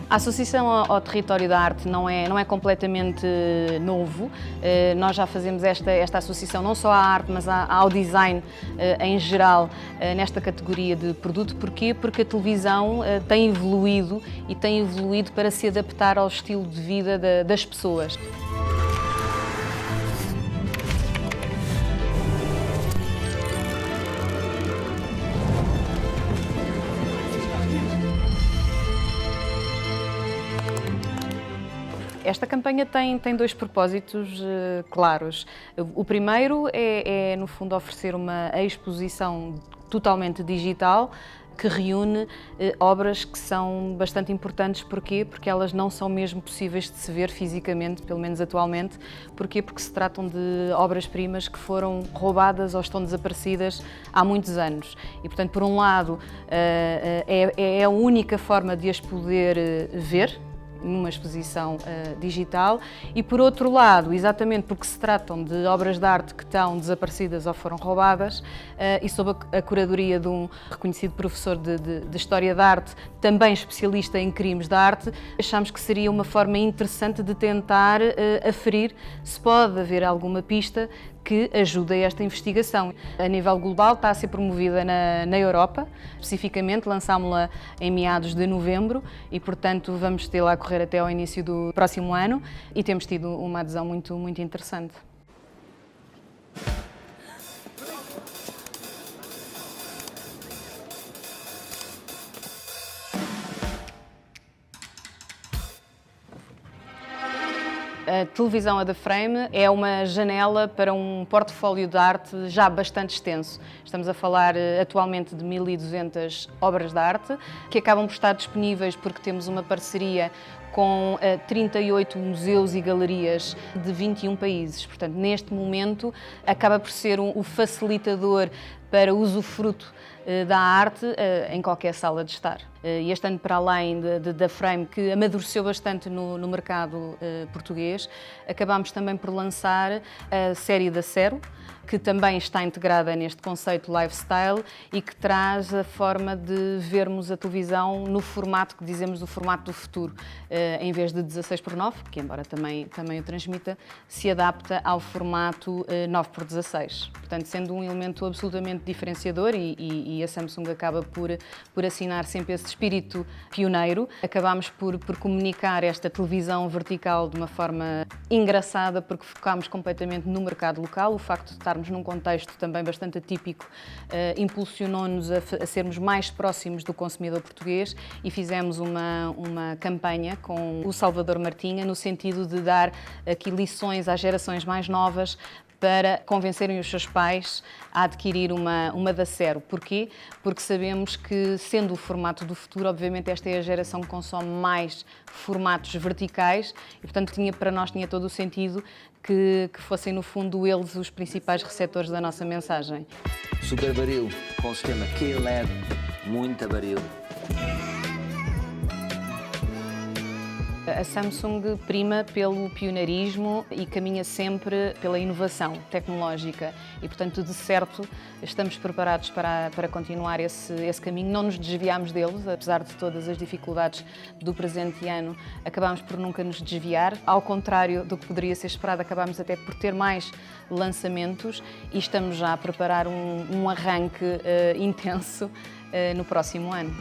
A associação ao território da arte não é completamente novo. Nós já fazemos esta associação não só à arte, mas ao design em geral, nesta categoria de produto. Porquê? Porque a televisão tem evoluído para se adaptar ao estilo de vida das pessoas. Esta campanha tem dois propósitos claros. O primeiro é, no fundo, oferecer uma exposição totalmente digital que reúne obras que são bastante importantes. Porquê? Porque elas não são mesmo possíveis de se ver fisicamente, pelo menos atualmente. Porquê? Porque se tratam de obras-primas que foram roubadas ou estão desaparecidas há muitos anos. E, portanto, por um lado, é a única forma de as poder ver numa exposição digital e, por outro lado, exatamente porque se tratam de obras de arte que estão desaparecidas ou foram roubadas e sob a curadoria de um reconhecido professor de História da Arte, também especialista em crimes da arte, achamos que seria uma forma interessante de tentar aferir se pode haver alguma pista que ajude a esta investigação. A nível global está a ser promovida na Europa, especificamente lançámos-la em meados de novembro e, portanto, vamos tê-la a correr até ao início do próximo ano e temos tido uma adesão muito interessante. A televisão A The Frame é uma janela para um portfólio de arte já bastante extenso. Estamos a falar atualmente de 1.200 obras de arte que acabam por estar disponíveis porque temos uma parceria com 38 museus e galerias de 21 países. Portanto, neste momento, acaba por ser o facilitador para usufruto da arte em qualquer sala de estar. E este ano, para além da Frame, que amadureceu bastante no mercado português, acabámos também por lançar a série da Cero, que também está integrada neste conceito lifestyle e que traz a forma de vermos a televisão no formato que dizemos o formato do futuro. Em vez de 16:9, que embora também o transmita, se adapta ao formato 9:16. Portanto, sendo um elemento absolutamente diferenciador e a Samsung acaba por assinar sempre esse espírito pioneiro, acabámos por comunicar esta televisão vertical de uma forma engraçada porque focámos completamente no mercado local. O facto de estarmos num contexto também bastante atípico impulsionou-nos a sermos mais próximos do consumidor português e fizemos uma campanha com o Salvador Martinha no sentido de dar aqui lições às gerações mais novas para convencerem os seus pais a adquirir uma da Cero. Porquê? Porque sabemos que, sendo o formato do futuro, obviamente esta é a geração que consome mais formatos verticais e, portanto, para nós tinha todo o sentido que fossem, no fundo, eles os principais receptores da nossa mensagem. Super baril, com o sistema QLED, muita baril. A Samsung prima pelo pioneirismo e caminha sempre pela inovação tecnológica e, portanto, de certo, estamos preparados para continuar esse caminho. Não nos desviamos deles, apesar de todas as dificuldades do presente ano, acabámos por nunca nos desviar. Ao contrário do que poderia ser esperado, acabámos até por ter mais lançamentos e estamos já a preparar um arranque intenso no próximo ano.